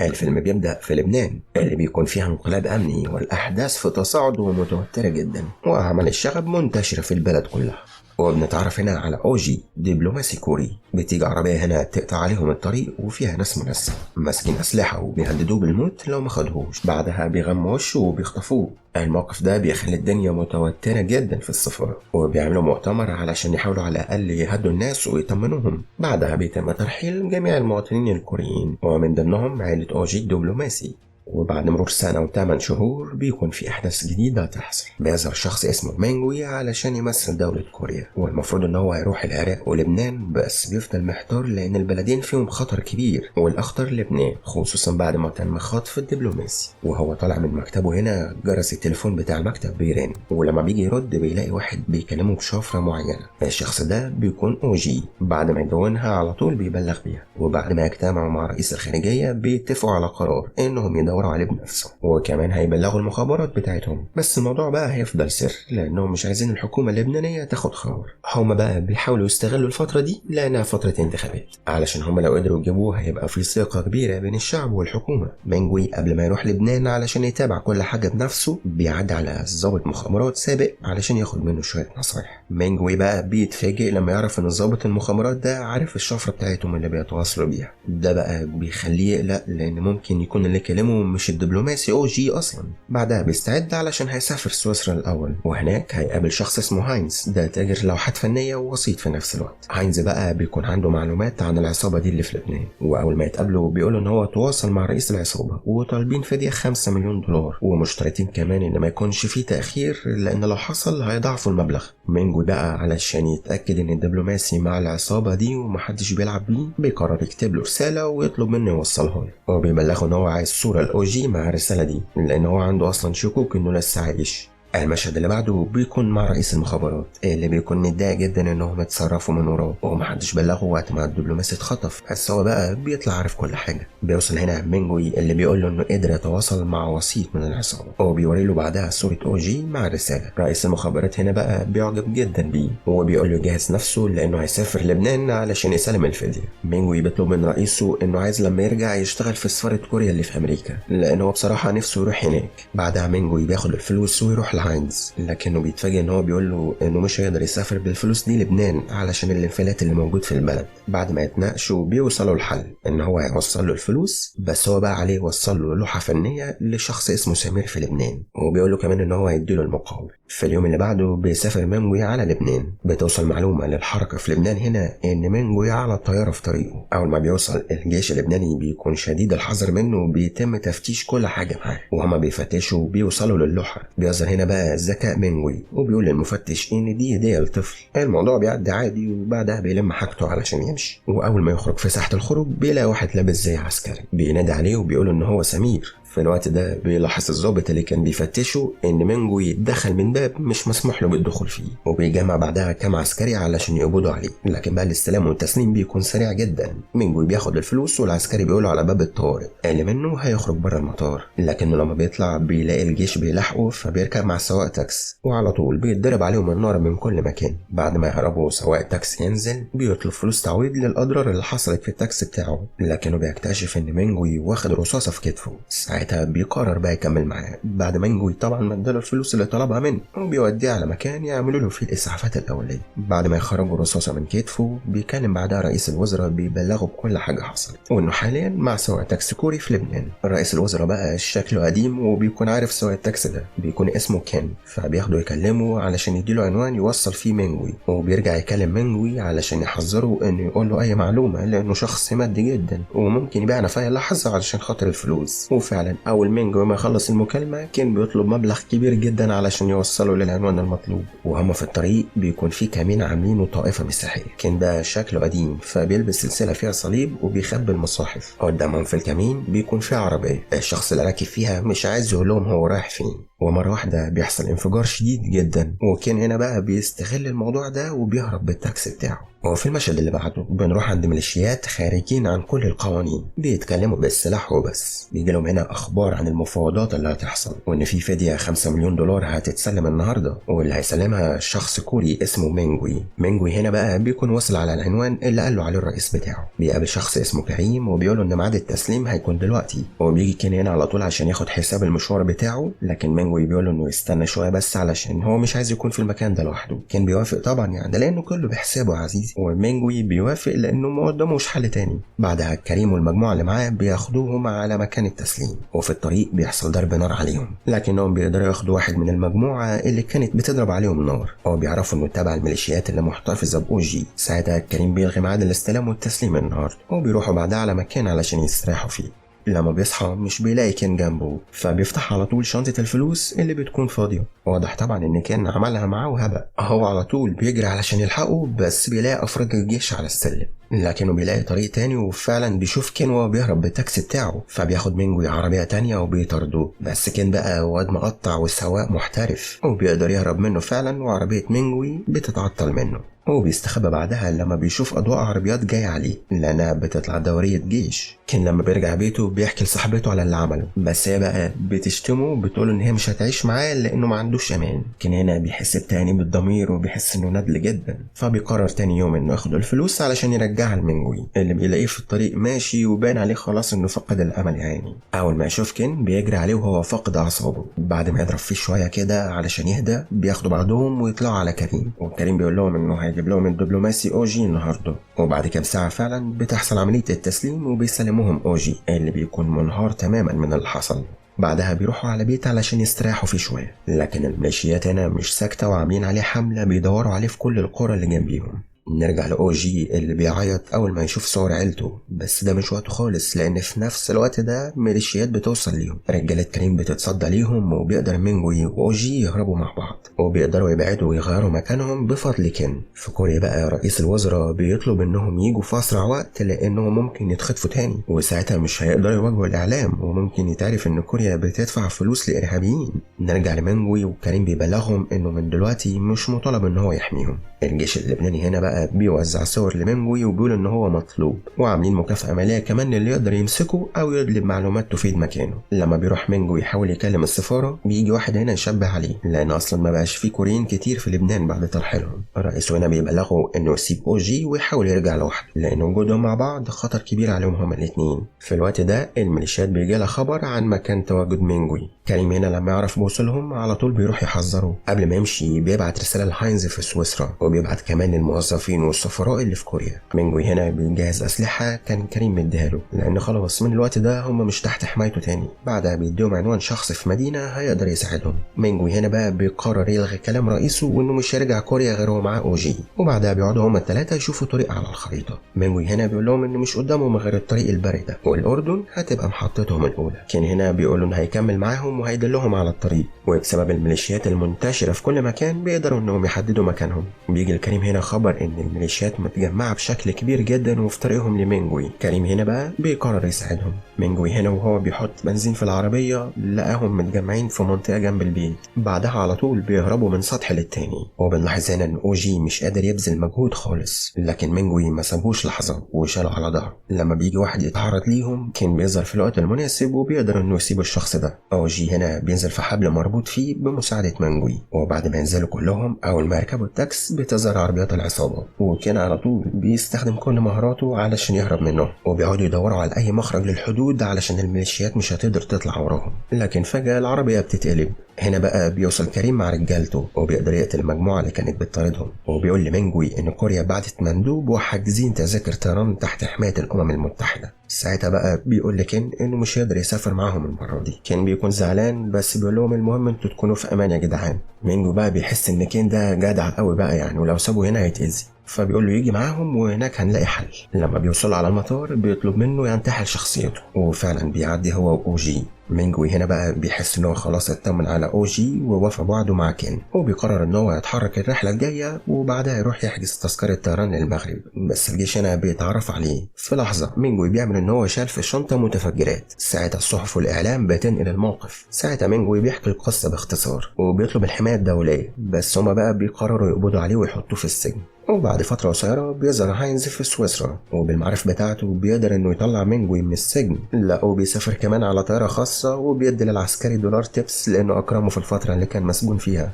الفيلم بيبدأ في لبنان اللي بيكون فيها انقلاب أمني والأحداث في تصاعد ومتوترة جدا، وعمل الشغب منتشرة في البلد كلها. وبنتعرف هنا على أوجي دبلوماسي كوري. بتيجي عربية هنا تقطع عليهم الطريق وفيها ناس منسة ماسكين أسلحة وبيهددوه بالموت لو ما خدهوش، بعدها بيغموا وشه وبيخطفوه. الموقف ده بيخلي الدنيا متوترة جدا في السفارة، وبيعملوا مؤتمر علشان يحاولوا على الأقل يهدوا الناس ويطمنوهم. بعدها بيتم ترحيل جميع المواطنين الكوريين ومن ضمنهم عائلة أوجي الدبلوماسي. وبعد مرور سنة و8 شهور بيكون في أحداث جديدة تحصل. بيظهر شخص اسمه مانجوي علشان يمثل دولة كوريا، والمفروض إن هو هيروح العراق ولبنان، بس بيفضل محتار لأن البلدين فيهم خطر كبير، والأخطر لبنان خصوصا بعد ما تم خطف الدبلوماسي. وهو طالع من مكتبه هنا جرس التليفون بتاع المكتب بيرن، ولما بيجي يرد بيلاقي واحد بيكلمه بشفرة معينة. الشخص ده بيكون أوجي. بعد ما يدونها على طول بيبلغ بيها، وبعد ما يجتمعوا مع رئيس الخارجية بيتفقوا على قرار إنهم يدوروا عليه بنفسه، وكمان هيبلغوا المخابرات بتاعتهم. بس الموضوع بقى هيفضل سر لانهم مش عايزين الحكومه اللبنانيه تاخد خبر. هما بقى بيحاولوا يستغلوا الفتره دي لانها فتره انتخابات، علشان هما لو قدروا يجيبوها هيبقى في ثقه كبيره بين الشعب والحكومه. مانجوي قبل ما يروح لبنان علشان يتابع كل حاجه بنفسه بيعدي على ضابط مخابرات سابق علشان ياخد منه شويه نصايح. مانجوي بقى بيتفاجئ لما يعرف ان ضابط المخابرات ده عارف الشفره بتاعتهم اللي بيتواصلوا بيها. ده بقى بيخليه يقلق لان ممكن يكون اللي كلمه مش الدبلوماسي أوجي أصلا. بعدها بيستعد علشان هيسافر سويسرا الأول، وهناك هيقابل شخص اسمه هاينز، ده تاجر لوحات فنية ووسيط في نفس الوقت. هاينز بقى بيكون عنده معلومات عن العصابة دي اللي في لبنان، وأول ما يتقابلوا بيقولوا إن هو تواصل مع رئيس العصابة وطالبين فدية 5 مليون دولار، ومشترطين كمان إن ما يكونش فيه تأخير لأن لو حصل هيضاعفوا المبلغ. مينجوي بقى علشان يتأكد إن الدبلوماسي مع العصابة دي ومحدش بيلعب بيه بيقرر يكتب له رسالة ويطلب منه يوصلها له، وبيبلغه إن هو عايز صورة الأوجي مع الرسالة دي لأن هو عنده أصلا شكوك إنه لسه عايش. المشهد اللي بعده بيكون مع رئيس المخابرات اللي بيكون متضايق جدا انهم اتصرفوا من وراه ومحدش بلغه وقت ما الدبلوماسي اتخطف، بس هو بقى بيطلع عارف كل حاجه. بيوصل هنا مينجوي اللي بيقول له انه قدر يتواصل مع وسيط من العصابه، وبيوري له بعدها صوره اوجي مع الرساله. رئيس المخابرات هنا بقى بيعجب جدا بيه وبيقول له يجهز نفسه لانه هيسافر لبنان علشان يسلم الفديه. مينجوي بيطلب من رئيسه انه عايز لما يرجع يشتغل في سفاره كوريا اللي في امريكا لانه بصراحه نفسه يروح هناك. بعدها مينجوي بياخد الفلوس ويروح هاينز، لكنه بيتفاجئ ان هو بيقول له انه مش هيقدر يسافر بالفلوس دي لبنان علشان الانفلات اللي موجود في البلد. بعد ما يتناقشوا بيوصلوا لحل ان هو هيوصل له الفلوس، بس هو بقى عليه يوصل له لوحه فنيه لشخص اسمه سمير في لبنان، وبيقول له كمان ان هو هيديله المقابل. في اليوم اللي بعده بيسافر مانجوي على لبنان. بتوصل معلومه للحركه في لبنان هنا ان مانجوي على الطياره في طريقه. اول ما بيوصل الجيش اللبناني بيكون شديد الحذر منه وبيتم تفتيش كل حاجه معاه، وهما بيفتشوا بيوصلوا للوحه. بيظهر هنا بقى ذكاء مانجوي وبيقول للمفتش ان دي هديه لطفل. الموضوع بيعدي عادي وبعدها بيلم حاجته علشان يمشي، واول ما يخرج في ساحه الخروج بيلاقي واحد لابس زي عسكري بينادي عليه وبيقول ان هو سمير. في الوقت ده بيلاحظ الضابط اللي كان بيفتشه ان مانجوي دخل من باب مش مسموح له بالدخول فيه، وبيجمع بعدها كام عسكري علشان يقبضوا عليه. لكن بقى الاستلام والتسليم بيكون سريع جدا. مانجوي بياخد الفلوس والعسكري بيقولوا على باب الطوارئ اللي منه هيخرج بره المطار، لكنه لما بيطلع بيلاقي الجيش بيلاحقه فبيركب مع سواق تاكس وعلى طول بيتضرب عليهم النار من كل مكان. بعد ما يهربوا سواق التاكس ينزل بيطلب فلوس تعويض للاضرار اللي حصلت في التاكس بتاعه، لكنه بيكتشف ان مانجوي واخد رصاصه في كتفه. ساعتها بيقرر بقى يكمل معاه بعد مانجوي طبعا ما اداله الفلوس اللي طلبها منه، وبيوديه على مكان يعملوا له فيه الاسعافات الاوليه. بعد ما يخرجوا رصاصه من كتفه بيكلم بعدها رئيس الوزراء بيبلغه بكل حاجه حصلت، وانه حاليا مع سواق تاكسي كوري في لبنان. رئيس الوزراء بقى شكله قديم وبيكون عارف سواق التاكسي ده بيكون اسمه كين، فبياخده يكلمه علشان يديله عنوان يوصل فيه مانجوي، وبيرجع يكلم مانجوي علشان يحذره انه يقول له اي معلومه لانه شخص مادي جدا وممكن يبيعنا في اي لحظه علشان خاطر الفلوس. وفعلا اول مانجوي ما يخلص المكالمه كين بيطلب مبلغ كبير جدا علشان يوصله للعنوان المطلوب. وهم في الطريق بيكون في كمين عاملينه طائفه مسيحيه. كين ده شكله قديم فبيلبس سلسله فيها صليب وبيخبي المصاحف. قدامهم في الكمين بيكون في عربيه، الشخص اللي راكب فيها مش عايز يقول لهم هو رايح فين، ومرة واحدة بيحصل انفجار شديد جدا، وكين هنا بقى بيستغل الموضوع ده وبيهرب بالتاكسي بتاعه. وفي المشهد اللي بعده بنروح عند ميليشيات خارجين عن كل القوانين بيتكلموا بالسلاح وبس. بيجي لهم هنا اخبار عن المفاوضات اللي هتحصل، وان في فدية 5 مليون دولار هتتسلم النهارده، واللي هيسلمها شخص كوري اسمه مينجوي. مينجوي هنا بقى بيكون وصل على العنوان اللي قال له عليه الرئيس بتاعه. بيقابل شخص اسمه كريم وبيقول له ان ميعاد التسليم هيكون دلوقتي، وبيجي كين هنا على طول عشان ياخد حساب المشوار بتاعه، لكن مينجوي بيقول له انه يستنى شويه بس علشان هو مش عايز يكون في المكان ده لوحده. كين بيوافق طبعا يعني لانه كله بحسابه عزيزي، ومينجوي بيوافق لانه ما قداموش حل تاني. بعدها كريم والمجموعه اللي معاه بياخدوهم على مكان التسليم، وفي الطريق بيحصل ضرب نار عليهم، لكنهم بيقدروا ياخدوا واحد من المجموعه اللي كانت بتضرب عليهم نار، او بيعرفوا انه تبع الميليشيات اللي محتفظه باوجي. ساعتها كريم بيلغي ميعاد الاستلام والتسليم النهارده، وبيروحوا بعدها على مكان علشان يستريحوا فيه. لما بيصحى مش بيلاقي كين جنبه، فبيفتح على طول شنطة الفلوس اللي بتكون فاضية. واضح طبعا ان كين عملها معاه وهبق. هو على طول بيجري علشان يلحقه، بس بيلاقي افراد الجيش على السلم، لكنه بيلاقي طريق تاني، وفعلا بيشوف كين وهو بيهرب بالتاكسي بتاعه، فبياخد مينجوي عربية تانية وبيطردوه. بس كين بقى واد مقطع والسواق محترف، وبيقدر يهرب منه فعلا، وعربية مينجوي بتتعطل منه. هو بيستخبى بعدها لما بيشوف أضواء عربيات جاية عليه لأنها بتطلع دورية جيش. كان لما بيرجع بيته بيحكي لصاحبته على اللي عمله، بس هي بقى بتشتمه وبتقول إن هي مش هتعيش معاه لأنه ما عندوش أمان. كان هنا بيحس بتأنيب الضمير وبيحس إنه ندل جدا، فبيقرر تاني يوم إنه ياخد الفلوس علشان يرجعها لمينجوي، اللي بيلاقيه في الطريق ماشي وبان عليه خلاص إنه فقد الأمل يعني. أول ما يشوف كين بيجري عليه وهو فاقد أعصابه. بعد ما يضرب فيه شوية كده علشان يهدى، بياخدوا بعضهم ويطلعوا على كريم، وكريم بيقول لهم إنه هيجيب لهم الدبلوماسي اوجي النهارده. وبعد كام ساعه فعلا بتحصل عمليه التسليم وبيسلموهم اوجي اللي بيكون منهار تماما من اللي حصل. بعدها بيروحوا على بيت علشان يستريحوا فيه شويه، لكن الميليشيات هنا مش ساكته وعاملين عليه حمله بيدوروا عليه في كل القرى اللي جنبيهم. نرجع لأوجي اللي بيعيط أول ما يشوف صور عيلته، بس ده مش وقته خالص لأن في نفس الوقت ده ميليشيات بتوصل ليهم. رجالة كريم بتتصدى ليهم، وبيقدر مينجوي وأوجي يهربوا مع بعض، وبيقدروا يبعدوا ويغيروا مكانهم بفضل كين. في كوريا بقى رئيس الوزراء بيطلب إنهم يجوا في أسرع وقت لأنهم ممكن يتخطفوا تاني، وساعتها مش هيقدروا يواجهوا الإعلام، وممكن يتعرف إن كوريا بتدفع فلوس لإرهابيين. نرجع لمينجوي وكريم بيبلغهم إنه من دلوقتي مش مطالب إن هو يحميهم. الجيش اللبناني هنا بقى بيوزع صور لمينجوي وبيقول ان هو مطلوب، وعاملين مكافأة مالية كمان اللي يقدر يمسكه او يطلب معلومات تفيد مكانه. لما بيروح مينجوي يحاول يكلم السفارة، بيجي واحد هنا يشبه عليه، لان اصلا ما بقاش في كوريين كتير في لبنان بعد ترحيلهم. الرئيس هنا بيبلغه انه يسيب اوجي ويحاول يرجع لوحده، لان وجودهم مع بعض خطر كبير عليهم هما الاثنين. في الوقت ده الميليشيات بيجي لها خبر عن مكان تواجد مينجوي. كريم هنا لما يعرف بوصلهم على طول بيروح يحذره. قبل ما يمشي بيبعت رسالة لهاينز في سويسرا، وبيبعت كمان للموظفين والسفراء اللي في كوريا. مينجوي هنا بيجهز أسلحة كان كريم مديها له، لأن خلاص من الوقت ده هم مش تحت حمايته تاني. بعدها بيديهم عنوان شخص في مدينة هيقدر يساعدهم. مينجوي هنا بقى بيقرر يلغي كلام رئيسه وإنه مش هيرجع كوريا غير هو معاه أوجي، وبعدها بيقعدوا هما الثلاثة يشوفوا طريق على الخريطة. مينجوي هنا بيقول لهم إنه مش قدامهم غير الطريق البري ده، والأردن هتبقى محطتهم الأولى. كان هنا بيقول إنه هيكمل معاهم وهيدلهم على الطريق، وبسبب الميليشيات المنتشرة في كل مكان بيقدروا إنهم يحددوا مكانهم. بيجي الكريم هنا خبر إن الميليشيات متجمعة بشكل كبير جدا وفي طريقهم لمينجوي. كريم هنا بقى بيقرر يساعدهم. مينجوي هنا وهو بيحط بنزين في العربية لقاهم متجمعين في منطقة جنب البيت. بعدها على طول بيهربوا من سطح للتاني، وبنلاحظ هنا إن أوجي مش قادر يبذل مجهود خالص، لكن مينجوي ما سابوش لحظة وشاله على ظهره. لما بيجي واحد يتعرض ليهم كان بيظهر في الوقت المناسب وبيقدر إنه يسيب الشخص ده. أوجي هنا بينزل في حبل مربوط فيه بمساعدة مينجوي، وبعد ما ينزلوا كلهم أول ما يركبوا التاكس بتظهر عربيات العصابة، وكان على طول بيستخدم كل مهاراته علشان يهرب منهم، وبيقعدوا يدوروا على أي مخرج للحدود علشان الميليشيات مش هتقدر تطلع وراهم. لكن فجأة العربية بتتقلب. هنا بقى بيوصل كريم مع رجالته وبيقدر يقتل المجموعة اللي كانت بتطاردهم، وبيقول لمينجوي إن كوريا بعتت مندوب وحاجزين تذاكر طيران تحت حماية الأمم المتحدة. ساعتها بقى بيقول لكين إنه مش هيقدر يسافر معاهم المرة دي. كين بيكون زعلان بس بيقول لهم المهم انتوا تكونوا في أمان يا جدعان. مينجوي بقى بيحس إن كين ده جدع قوي بقى يعني، ولو سابه هنا هيتأذي، فبيقول له يجي معاهم وهناك هنلاقي حل. لما بيوصلوا على المطار بيطلب منه ينتحل شخصيته، وفعلا بيعدي هو وأوجي. مينجوي هنا بقى بيحس ان هو خلاص اطمن على اوجي ووافق بعده مع كين، وبيقرر ان هو يتحرك الرحله الجايه وبعدها يروح يحجز تذكره طيران للمغرب. بس الجيش هنا بيتعرف عليه. في لحظه مينجوي بيعمل ان هو شال في الشنطه متفجرات. ساعتها الصحف والاعلام بتنقل الموقف. ساعتها مينجوي بيحكي القصه باختصار وبيطلب الحمايه الدوليه، بس هما بقى بيقرروا يقبضوا عليه ويحطوه في السجن. وبعد فترة قصيرة بيظهر هاينز في سويسرا، وبالمعارف بتاعته بيقدر انه يطلع مينجوي من السجن. لا وبيسافر كمان على طيارة خاصة، وبيدي للعسكري دولار تيبس لانه اكرمه في الفترة اللي كان مسجون فيها.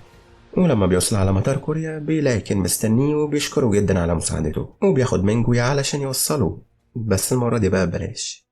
ولما بيوصل على مطار كوريا بيلاقي كين مستنيه وبيشكره جدا على مساعدته، وبياخد مينجوي علشان يوصله، بس المرة دي بقى ببلاش.